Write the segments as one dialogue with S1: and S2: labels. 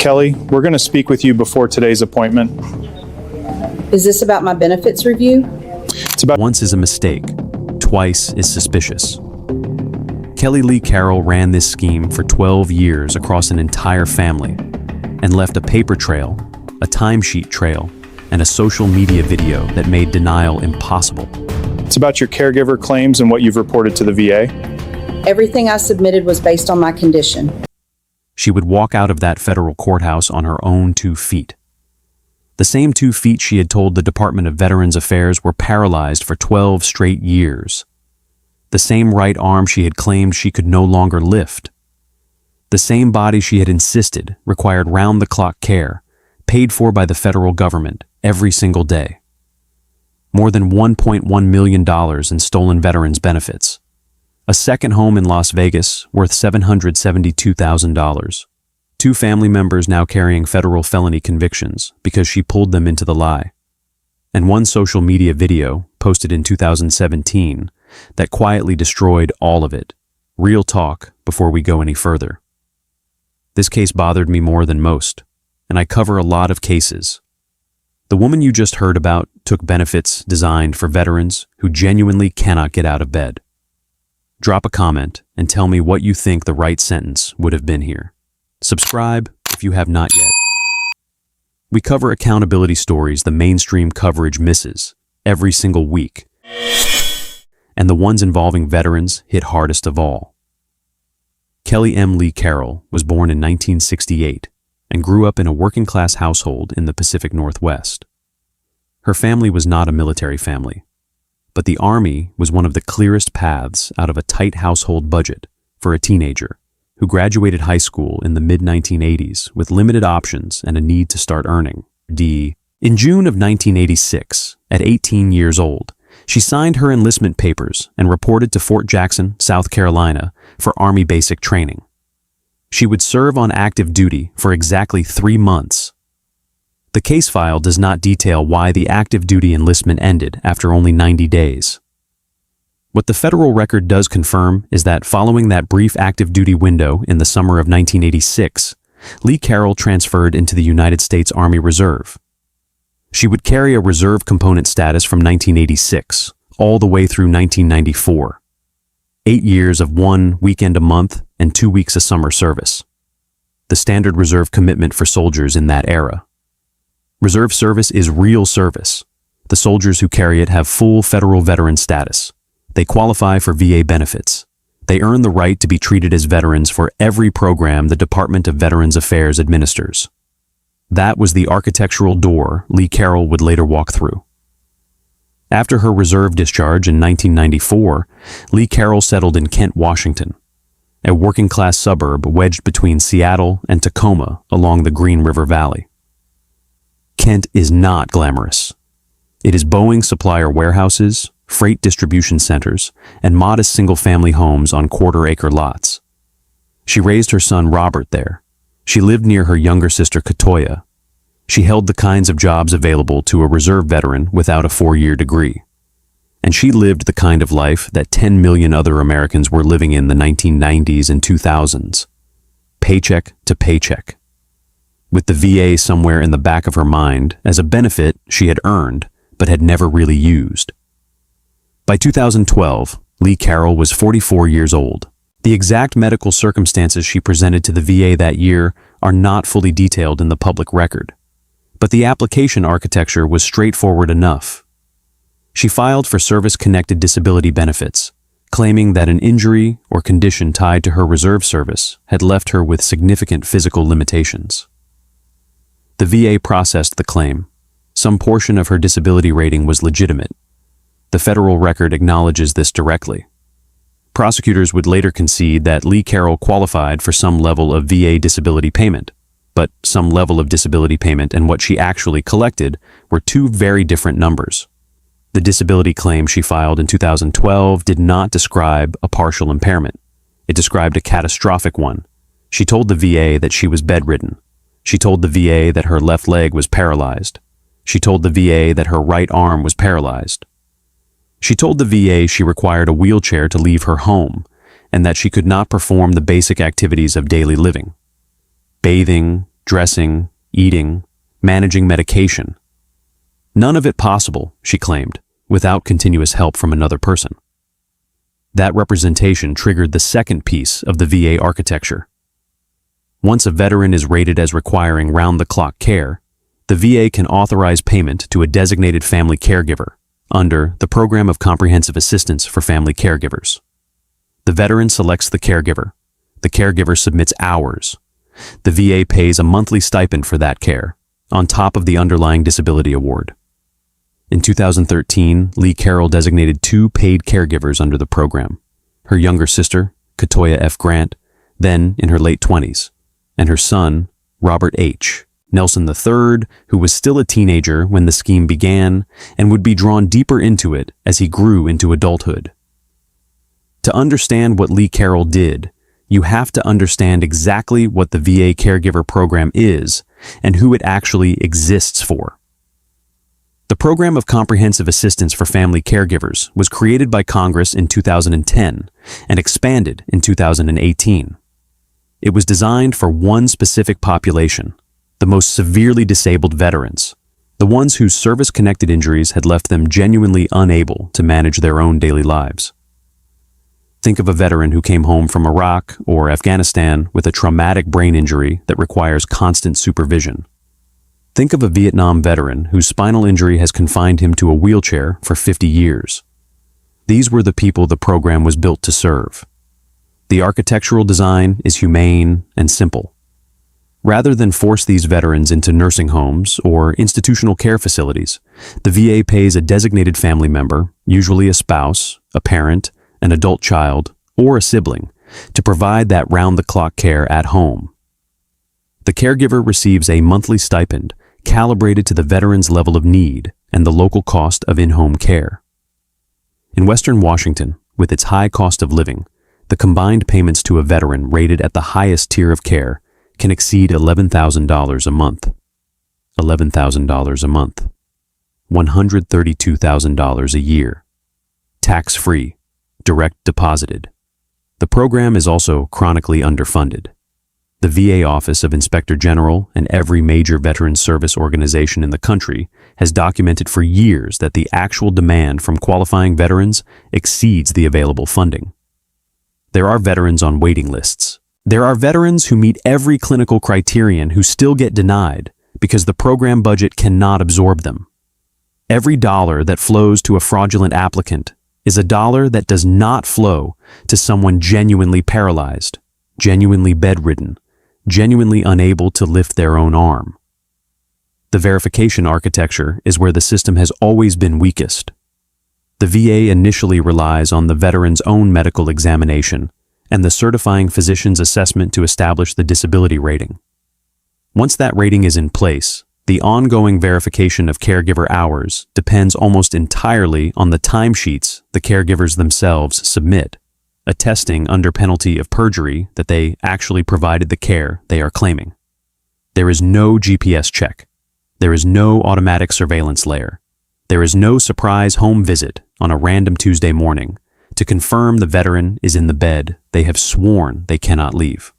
S1: Kelly, we're going to speak with you before today's appointment.
S2: Is this about my benefits review?
S1: It's about
S3: Once is a mistake, twice is suspicious. Kelly Lee Carroll ran this scheme for 12 years across an entire family and left a paper trail, a timesheet trail, and a social media video that made denial impossible.
S1: It's about your caregiver claims and what you've reported to the VA.
S2: Everything I submitted was based on my condition.
S3: She would walk out of that federal courthouse on her own 2 feet. The same 2 feet she had told the Department of Veterans Affairs were paralyzed for 12 straight years. The same right arm she had claimed she could no longer lift. The same body she had insisted required round-the-clock care, paid for by the federal government every single day. More than $1.1 million in stolen veterans benefits. A second home in Las Vegas worth $772,000. 2 family members now carrying federal felony convictions because she pulled them into the lie. And 1 social media video posted in 2017 that quietly destroyed all of it. Real talk before we go any further. This case bothered me more than most, and I cover a lot of cases. The woman you just heard about took benefits designed for veterans who genuinely cannot get out of bed. Drop a comment and tell me what you think the right sentence would have been here. Subscribe if you have not yet. We cover accountability stories the mainstream coverage misses every single week. And the ones involving veterans hit hardest of all. Kelly M. Lee Carroll was born in 1968 and grew up in a working-class household in the Pacific Northwest. Her family was not a military family, but the Army was one of the clearest paths out of a tight household budget for a teenager who graduated high school in the mid-1980s with limited options and a need to start earning. In June of 1986, at 18 years old, she signed her enlistment papers and reported to Fort Jackson, South Carolina, for Army basic training. She would serve on active duty for exactly 3 months. The case file does not detail why the active duty enlistment ended after only 90 days. What the federal record does confirm is that following that brief active duty window in the summer of 1986, Lee Carroll transferred into the United States Army Reserve. She would carry a reserve component status from 1986 all the way through 1994. 8 years of 1 weekend a month and 2 weeks of summer service. The standard reserve commitment for soldiers in that era. Reserve service is real service. The soldiers who carry it have full federal veteran status. They qualify for VA benefits. They earn the right to be treated as veterans for every program the Department of Veterans Affairs administers. That was the architectural door Lee Carroll would later walk through. After her reserve discharge in 1994, Lee Carroll settled in Kent, Washington, a working-class suburb wedged between Seattle and Tacoma along the Green River Valley. Kent is not glamorous. It is Boeing supplier warehouses, freight distribution centers, and modest single-family homes on quarter-acre lots. She raised her son Robert there. She lived near her younger sister Katoya. She held the kinds of jobs available to a reserve veteran without a 4-year degree. And she lived the kind of life that 10 million other Americans were living in the 1990s and 2000s. Paycheck to paycheck. With the VA somewhere in the back of her mind as a benefit she had earned but had never really used. By 2012, Lee Carroll was 44 years old. The exact medical circumstances she presented to the VA that year are not fully detailed in the public record, but the application architecture was straightforward enough. She filed for service-connected disability benefits, claiming that an injury or condition tied to her reserve service had left her with significant physical limitations. The VA processed the claim. Some portion of her disability rating was legitimate. The federal record acknowledges this directly. Prosecutors would later concede that Lee Carroll qualified for some level of VA disability payment, but some level of disability payment and what she actually collected were 2 very different numbers. The disability claim she filed in 2012 did not describe a partial impairment. It described a catastrophic one. She told the VA that she was bedridden. She told the VA that her left leg was paralyzed. She told the VA that her right arm was paralyzed. She told the VA she required a wheelchair to leave her home and that she could not perform the basic activities of daily living. Bathing, dressing, eating, managing medication. None of it possible, she claimed, without continuous help from another person. That representation triggered the second piece of the VA architecture. Once a veteran is rated as requiring round-the-clock care, the VA can authorize payment to a designated family caregiver under the Program of Comprehensive Assistance for Family Caregivers. The veteran selects the caregiver. The caregiver submits hours. The VA pays a monthly stipend for that care, on top of the underlying disability award. In 2013, Lee Carroll designated 2 paid caregivers under the program. Her younger sister, Katoya F. Grant, then in her late 20s, and her son, Robert H. Nelson III, who was still a teenager when the scheme began and would be drawn deeper into it as he grew into adulthood. To understand what Lee Carroll did, you have to understand exactly what the VA caregiver program is and who it actually exists for. The Program of Comprehensive Assistance for Family Caregivers was created by Congress in 2010 and expanded in 2018. It was designed for one specific population, the most severely disabled veterans, the ones whose service-connected injuries had left them genuinely unable to manage their own daily lives. Think of a veteran who came home from Iraq or Afghanistan with a traumatic brain injury that requires constant supervision. Think of a Vietnam veteran whose spinal injury has confined him to a wheelchair for 50 years. These were the people the program was built to serve. The architectural design is humane and simple. Rather than force these veterans into nursing homes or institutional care facilities, the VA pays a designated family member, usually a spouse, a parent, an adult child, or a sibling, to provide that round-the-clock care at home. The caregiver receives a monthly stipend calibrated to the veteran's level of need and the local cost of in-home care. In Western Washington, with its high cost of living, the combined payments to a veteran rated at the highest tier of care can exceed $11,000 a month. $11,000 a month. $132,000 a year. Tax-free. Direct deposited. The program is also chronically underfunded. The VA Office of Inspector General and every major veterans service organization in the country has documented for years that the actual demand from qualifying veterans exceeds the available funding. There are veterans on waiting lists. There are veterans who meet every clinical criterion who still get denied because the program budget cannot absorb them. Every dollar that flows to a fraudulent applicant is a dollar that does not flow to someone genuinely paralyzed, genuinely bedridden, genuinely unable to lift their own arm. The verification architecture is where the system has always been weakest. The VA initially relies on the veteran's own medical examination and the certifying physician's assessment to establish the disability rating. Once that rating is in place, the ongoing verification of caregiver hours depends almost entirely on the timesheets the caregivers themselves submit, attesting under penalty of perjury that they actually provided the care they are claiming. There is no GPS check. There is no automatic surveillance layer. There is no surprise home visit on a random Tuesday morning to confirm the veteran is in the bed they have sworn they cannot leave.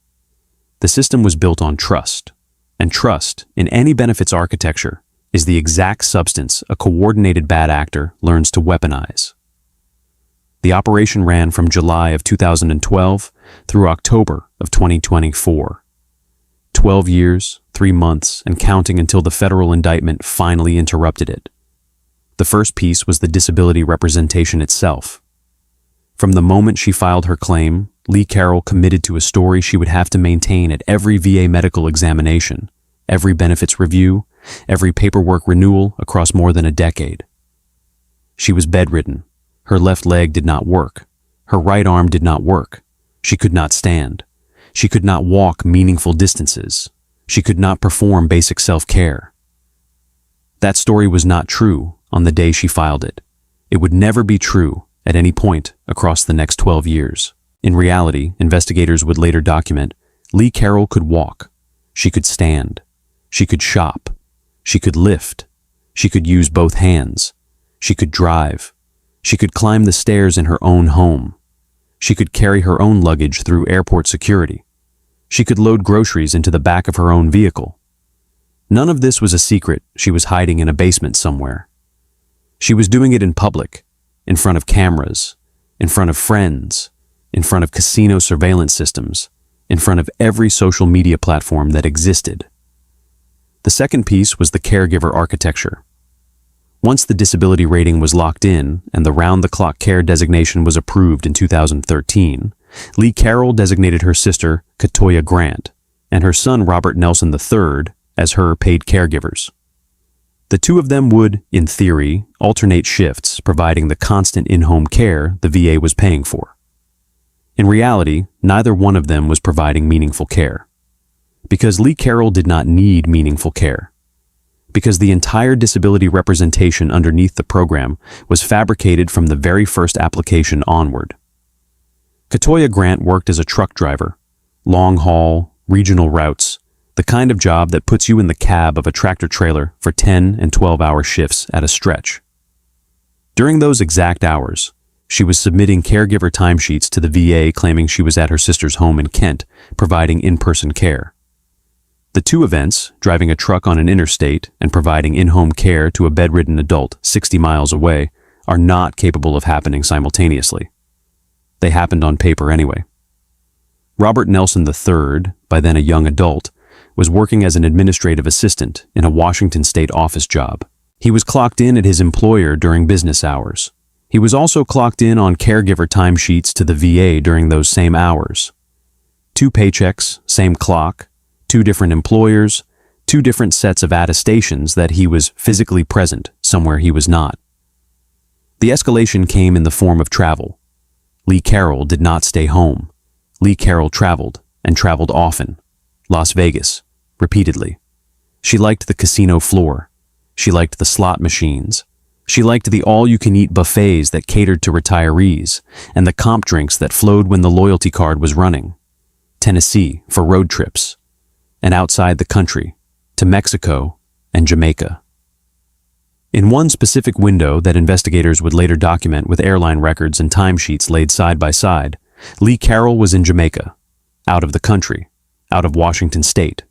S3: The system was built on trust. And trust, in any benefits architecture, is the exact substance a coordinated bad actor learns to weaponize. The operation ran from July of 2012 through October of 2024. 12 years, 3 months, and counting until the federal indictment finally interrupted it. The first piece was the disability representation itself. From the moment she filed her claim, Lee Carroll committed to a story she would have to maintain at every VA medical examination, every benefits review, every paperwork renewal across more than a decade. She was bedridden. Her left leg did not work. Her right arm did not work. She could not stand. She could not walk meaningful distances. She could not perform basic self-care. That story was not true on the day she filed it. It would never be true at any point across the next 12 years. In reality, investigators would later document, Lee Carroll could walk. She could stand. She could shop. She could lift. She could use both hands. She could drive. She could climb the stairs in her own home. She could carry her own luggage through airport security. She could load groceries into the back of her own vehicle. None of this was a secret she was hiding in a basement somewhere. She was doing it in public, in front of cameras, in front of friends, in front of casino surveillance systems, in front of every social media platform that existed. The second piece was the caregiver architecture. Once the disability rating was locked in and the round-the-clock care designation was approved in 2013, Lee Carroll designated her sister, Katoya Grant, and her son, Robert Nelson III, as her paid caregivers. The two of them would, in theory, alternate shifts, providing the constant in-home care the VA was paying for. In reality, neither one of them was providing meaningful care. Because Lee Carroll did not need meaningful care. Because the entire disability representation underneath the program was fabricated from the very first application onward. Katoya Grant worked as a truck driver, long-haul, regional routes, the kind of job that puts you in the cab of a tractor-trailer for 10 and 12-hour shifts at a stretch. During those exact hours, she was submitting caregiver timesheets to the VA claiming she was at her sister's home in Kent, providing in-person care. The two events, driving a truck on an interstate and providing in-home care to a bedridden adult 60 miles away, are not capable of happening simultaneously. They happened on paper anyway. Robert Nelson III, by then a young adult, was working as an administrative assistant in a Washington state office job. He was clocked in at his employer during business hours. He was also clocked in on caregiver timesheets to the VA during those same hours. 2 paychecks, same clock, 2 different employers, 2 different sets of attestations that he was physically present somewhere he was not. The escalation came in the form of travel. Lee Carroll did not stay home. Lee Carroll traveled, and traveled often. Las Vegas, repeatedly. She liked the casino floor. She liked the slot machines. She liked the all-you-can-eat buffets that catered to retirees, and the comp drinks that flowed when the loyalty card was running. Tennessee for road trips, and outside the country, to Mexico and Jamaica. In one specific window that investigators would later document with airline records and timesheets laid side by side, Lee Carroll was in Jamaica, out of the country, out of Washington state,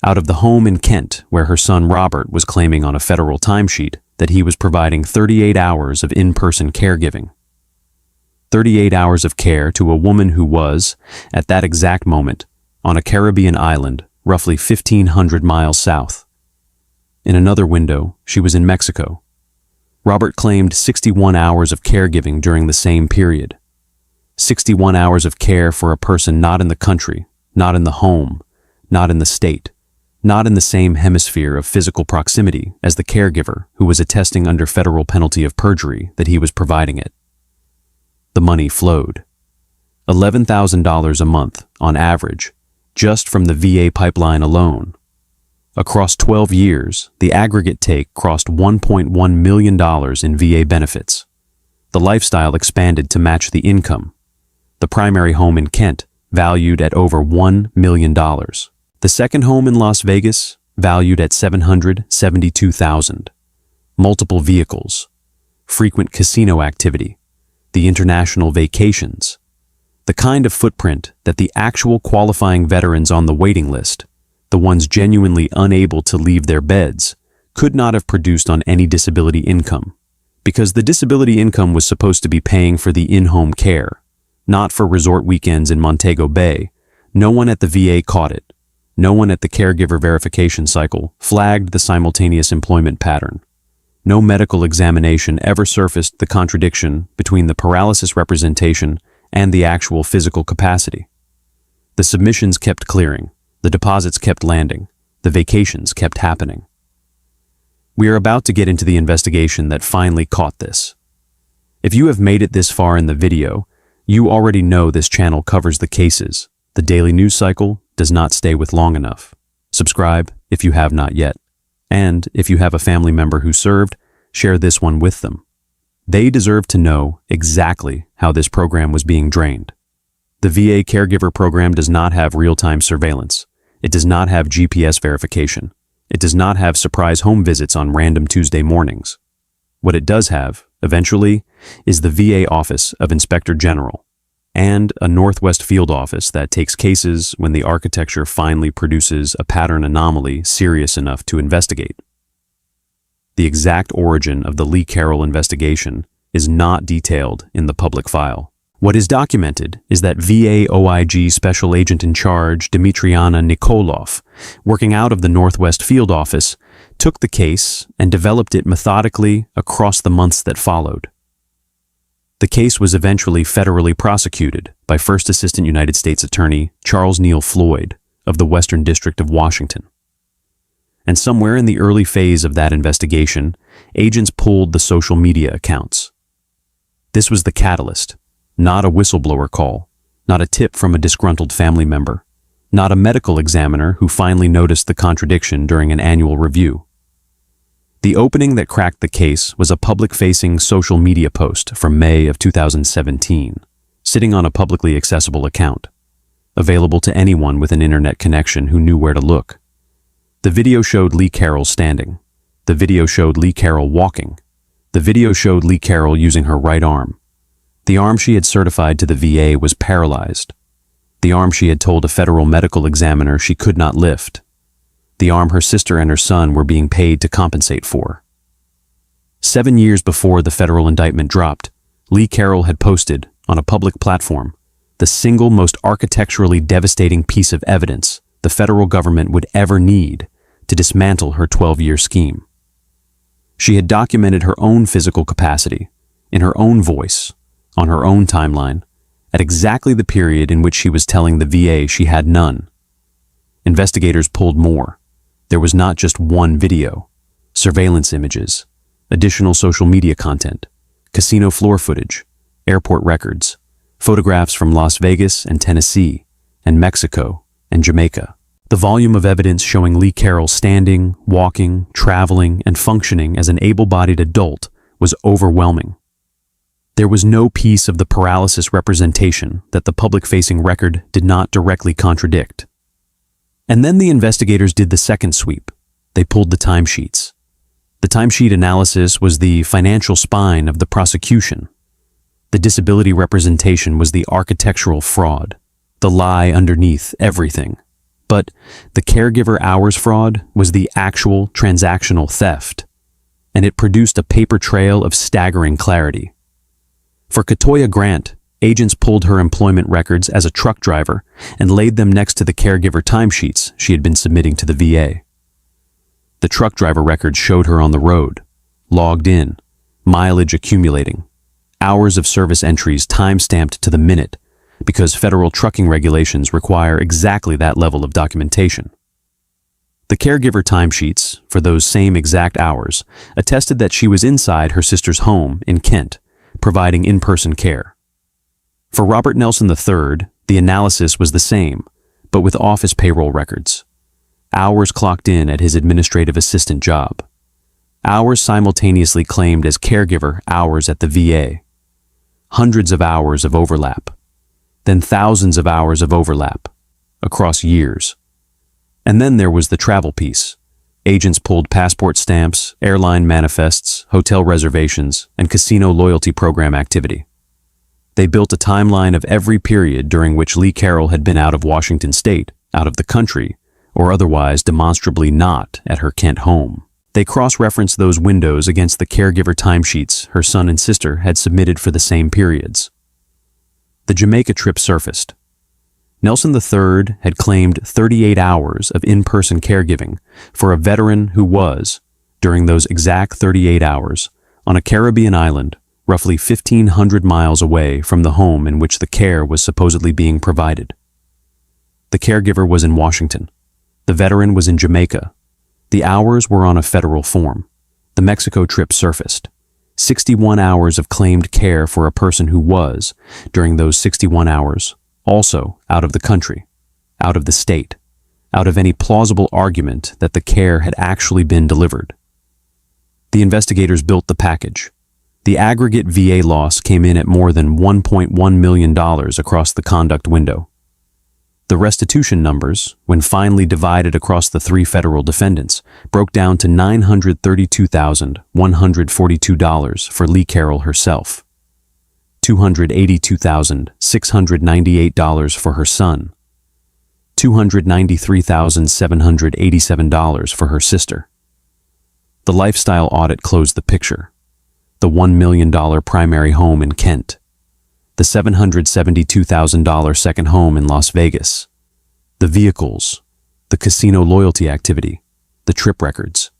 S3: out of the home in Kent where her son Robert was claiming on a federal timesheet that he was providing 38 hours of in-person caregiving. 38 hours of care to a woman who was, at that exact moment, on a Caribbean island roughly 1,500 miles south. In another window, she was in Mexico. Robert claimed 61 hours of caregiving during the same period. 61 hours of care for a person not in the country, not in the home, not in the state, not in the same hemisphere of physical proximity as the caregiver who was attesting under federal penalty of perjury that he was providing it. The money flowed. $11,000 a month, on average, just from the VA pipeline alone. Across 12 years, the aggregate take crossed $1.1 million in VA benefits. The lifestyle expanded to match the income. The primary home in Kent, valued at over $1 million. The second home in Las Vegas, valued at $772,000. Multiple vehicles, frequent casino activity, the international vacations, the kind of footprint that the actual qualifying veterans on the waiting list, the ones genuinely unable to leave their beds, could not have produced on any disability income. Because the disability income was supposed to be paying for the in-home care, not for resort weekends in Montego Bay, no one at the VA caught it. No one at the caregiver verification cycle flagged the simultaneous employment pattern. No medical examination ever surfaced the contradiction between the paralysis representation and the actual physical capacity. The submissions kept clearing, the deposits kept landing, the vacations kept happening. We are about to get into the investigation that finally caught this. If you have made it this far in the video, you already know this channel covers the cases. The daily news cycle does not stay with long enough. Subscribe if you have not yet. And if you have a family member who served, share this one with them. They deserve to know exactly how this program was being drained. The VA caregiver program does not have real-time surveillance. It does not have GPS verification. It does not have surprise home visits on random Tuesday mornings. What it does have, eventually, is the VA Office of Inspector General. and a Northwest field office that takes cases when the architecture finally produces a pattern anomaly serious enough to investigate. The exact origin of the Lee Carroll investigation is not detailed in the public file. What is documented is that VA OIG Special Agent in Charge Dmitriana Nikolov, working out of the Northwest field office, took the case and developed it methodically across the months that followed. The case was eventually federally prosecuted by First Assistant United States Attorney Charles Neal Floyd of the Western District of Washington. And somewhere in the early phase of that investigation, agents pulled the social media accounts. This was the catalyst, not a whistleblower call, not a tip from a disgruntled family member, not a medical examiner who finally noticed the contradiction during an annual review. The opening that cracked the case was a public-facing social media post from May of 2017, sitting on a publicly accessible account, available to anyone with an internet connection who knew where to look. The video showed Lee Carroll standing. The video showed Lee Carroll walking. The video showed Lee Carroll using her right arm. The arm she had certified to the VA was paralyzed. The arm she had told a federal medical examiner she could not lift. The arm her sister and her son were being paid to compensate for. 7 years before the federal indictment dropped, Lee Carroll had posted, on a public platform, the single most architecturally devastating piece of evidence the federal government would ever need to dismantle her 12-year scheme. She had documented her own physical capacity, in her own voice, on her own timeline, at exactly the period in which she was telling the VA she had none. Investigators pulled more. There was not just one video, surveillance images, additional social media content, casino floor footage, airport records, photographs from Las Vegas and Tennessee, and Mexico and Jamaica. The volume of evidence showing Lee Carroll standing, walking, traveling, and functioning as an able-bodied adult was overwhelming. There was no piece of the paralysis representation that the public-facing record did not directly contradict. And then the investigators did the second sweep. They pulled the timesheets. The timesheet analysis was the financial spine of the prosecution. The disability representation was the architectural fraud, the lie underneath everything. But the caregiver hours fraud was the actual transactional theft, and it produced a paper trail of staggering clarity. For Katoya Grant, agents pulled her employment records as a truck driver and laid them next to the caregiver timesheets she had been submitting to the VA. The truck driver records showed her on the road, logged in, mileage accumulating, hours of service entries time-stamped to the minute, because federal trucking regulations require exactly that level of documentation. The caregiver timesheets, for those same exact hours, attested that she was inside her sister's home in Kent, providing in-person care. For Robert Nelson III, the analysis was the same, but with office payroll records. Hours clocked in at his administrative assistant job. Hours simultaneously claimed as caregiver hours at the VA. Hundreds of hours of overlap. Then thousands of hours of overlap, across years. And then there was the travel piece. Agents pulled passport stamps, airline manifests, hotel reservations, and casino loyalty program activity. They built a timeline of every period during which Lee Carroll had been out of Washington state, out of the country, or otherwise demonstrably not at her Kent home. They cross-referenced those windows against the caregiver timesheets her son and sister had submitted for the same periods. The Jamaica trip surfaced. Nelson III had claimed 38 hours of in-person caregiving for a veteran who was, during those exact 38 hours, on a Caribbean island roughly 1,500 miles away from the home in which the care was supposedly being provided. The caregiver was in Washington. The veteran was in Jamaica. The hours were on a federal form. The Mexico trip surfaced. 61 hours of claimed care for a person who was, during those 61 hours, also out of the country, out of the state, out of any plausible argument that the care had actually been delivered. The investigators built the package. The aggregate VA loss came in at more than $1.1 million across the conduct window. The restitution numbers, when finally divided across the three federal defendants, broke down to $932,142 for Lee Carroll herself. $282,698 for her son, $293,787 for her sister. The lifestyle audit closed the picture. The $1 million primary home in Kent, the $772,000 second home in Las Vegas, the vehicles, the casino loyalty activity, the trip records.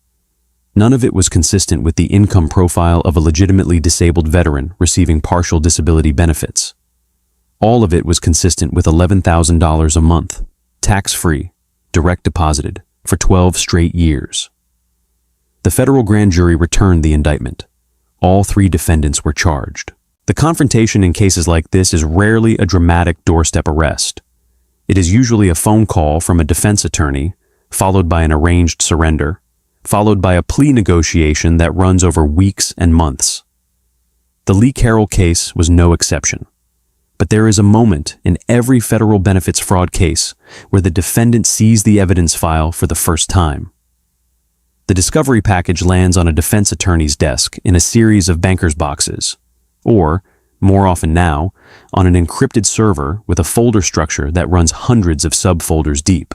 S3: None of it was consistent with the income profile of a legitimately disabled veteran receiving partial disability benefits. All of it was consistent with $11,000 a month, tax-free, direct deposited, for 12 straight years. The federal grand jury returned the indictment. All 3 defendants were charged. The confrontation in cases like this is rarely a dramatic doorstep arrest. It is usually a phone call from a defense attorney, followed by an arranged surrender, followed by a plea negotiation that runs over weeks and months. The Lee Carroll case was no exception. But there is a moment in every federal benefits fraud case where the defendant sees the evidence file for the first time. The discovery package lands on a defense attorney's desk in a series of banker's boxes, or, more often now, on an encrypted server with a folder structure that runs hundreds of subfolders deep.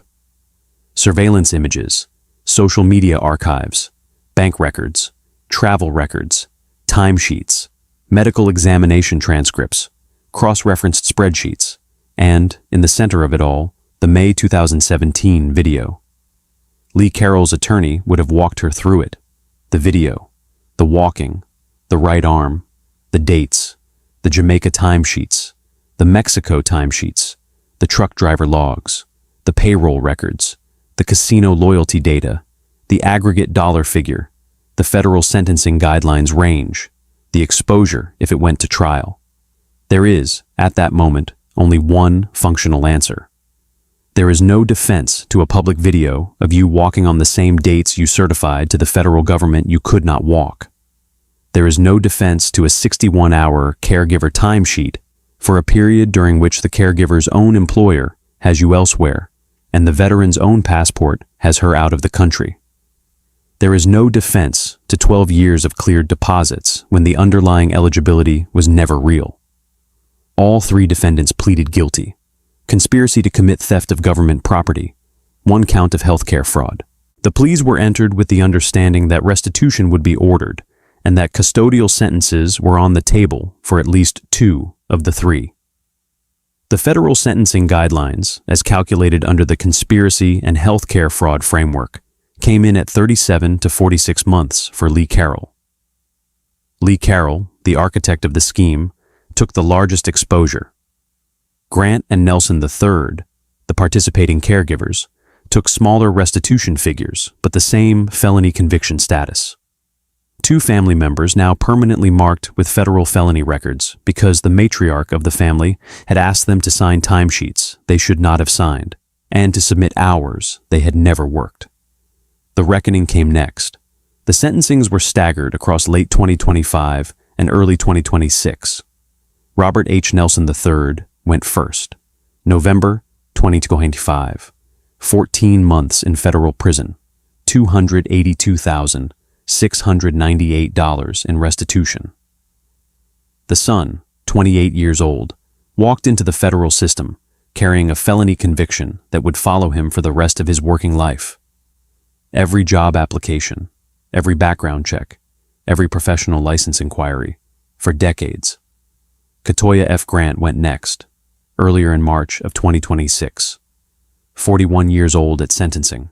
S3: Surveillance images, social media archives, bank records, travel records, timesheets, medical examination transcripts, cross-referenced spreadsheets, and, in the center of it all, the May 2017 video. Lee Carroll's attorney would have walked her through it. The video, the walking, the right arm, the dates, the Jamaica timesheets, the Mexico timesheets, the truck driver logs, the payroll records, the casino loyalty data, the aggregate dollar figure, the federal sentencing guidelines range, the exposure if it went to trial. There is, at that moment, only one functional answer. There is no defense to a public video of you walking on the same dates you certified to the federal government you could not walk. There is no defense to a 61-hour caregiver timesheet for a period during which the caregiver's own employer has you elsewhere and the veteran's own passport has her out of the country. There is no defense to 12 years of cleared deposits when the underlying eligibility was never real. All 3 defendants pleaded guilty. Conspiracy to commit theft of government property, 1 count of healthcare fraud. The pleas were entered with the understanding that restitution would be ordered and that custodial sentences were on the table for at least 2 of the 3. The federal sentencing guidelines, as calculated under the conspiracy and healthcare fraud framework, came in at 37 to 46 months for Lee Carroll. Lee Carroll, the architect of the scheme, took the largest exposure. Grant and Nelson III, the participating caregivers, took smaller restitution figures but the same felony conviction status. 2 family members now permanently marked with federal felony records because the matriarch of the family had asked them to sign timesheets they should not have signed and to submit hours they had never worked. The reckoning came next. The sentencings were staggered across late 2025 and early 2026. Robert H. Nelson III went first. November 2025. 14 months in federal prison. $282,698 in restitution. The son, 28 years old, walked into the federal system carrying a felony conviction that would follow him for the rest of his working life. Every job application, every background check, every professional license inquiry, for decades. Katoya F. Grant went next, earlier in March of 2026. 41 years old at sentencing.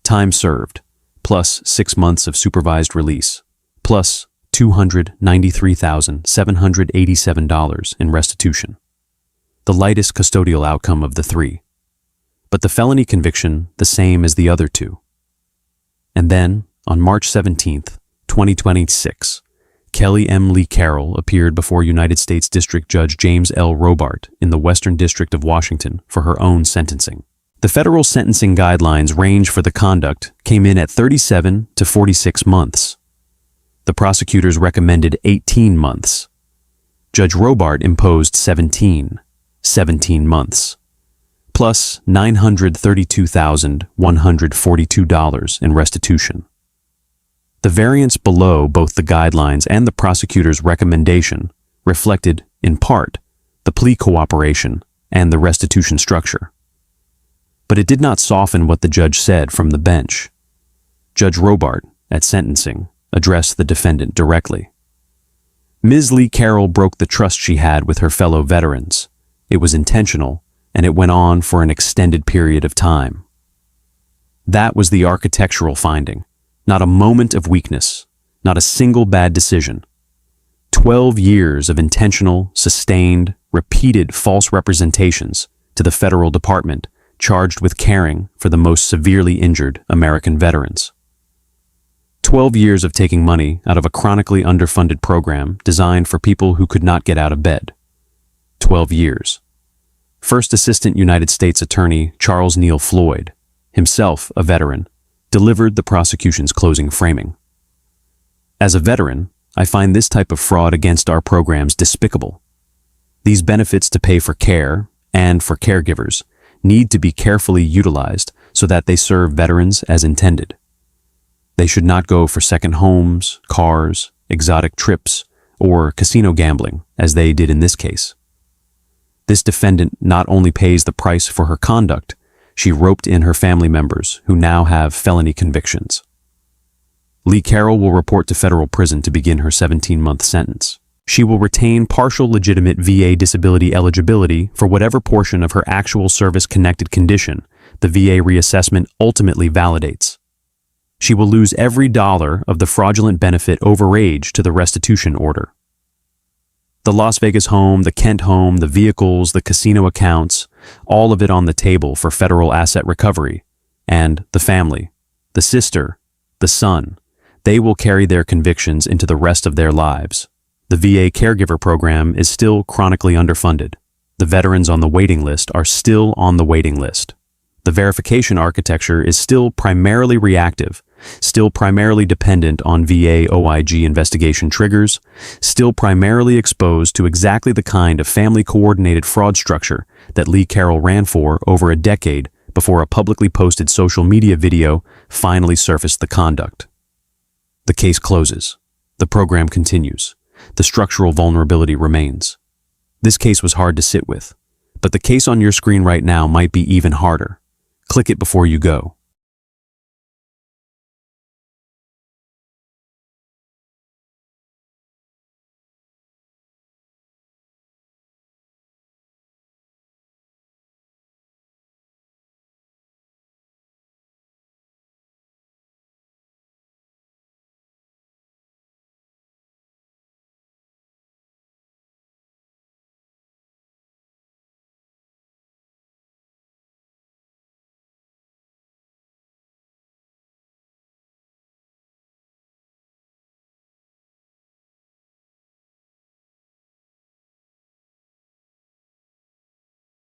S3: Time served, plus 6 months of supervised release, plus $293,787 in restitution. The lightest custodial outcome of the 3. But the felony conviction the same as the other 2. And then, on March 17th, 2026, Kelly M. Lee Carroll appeared before United States District Judge James L. Robart in the Western District of Washington for her own sentencing. The federal sentencing guidelines range for the conduct came in at 37 to 46 months. The prosecutors recommended 18 months. Judge Robart imposed 17 months, plus $932,142 in restitution. The variance below both the guidelines and the prosecutor's recommendation reflected in part, the plea cooperation and the restitution structure. But it did not soften what the judge said from the bench. Judge Robart, at sentencing, addressed the defendant directly. Ms. Lee Carroll broke the trust she had with her fellow veterans. It was intentional, and it went on for an extended period of time. That was the architectural finding. Not a moment of weakness, not a single bad decision. 12 years of intentional, sustained, repeated false representations to the federal department charged with caring for the most severely injured American veterans. 12 years of taking money out of a chronically underfunded program designed for people who could not get out of bed. 12 years. First Assistant United States Attorney Charles Neal Floyd, himself a veteran, delivered the prosecution's closing framing. As a veteran, I find this type of fraud against our programs despicable. These benefits to pay for care and for caregivers need to be carefully utilized so that they serve veterans as intended. They should not go for second homes, cars, exotic trips, or casino gambling, as they did in this case. This defendant not only pays the price for her conduct, she roped in her family members who now have felony convictions. Lee Carroll will report to federal prison to begin her 17-month sentence. She will retain partial legitimate VA disability eligibility for whatever portion of her actual service-connected condition the VA reassessment ultimately validates. She will lose every dollar of the fraudulent benefit overage to the restitution order. The Las Vegas home, the Kent home, the vehicles, the casino accounts, all of it on the table for federal asset recovery. And the family, the sister, the son, they will carry their convictions into the rest of their lives. The VA caregiver program is still chronically underfunded. The veterans on the waiting list are still on the waiting list. The verification architecture is still primarily reactive, still primarily dependent on VA OIG investigation triggers, still primarily exposed to exactly the kind of family-coordinated fraud structure that Lee Carroll ran for over a decade before a publicly posted social media video finally surfaced the conduct. The case closes. The program continues. The structural vulnerability remains. This case was hard to sit with, but the case on your screen right now might be even harder. Click it before you go.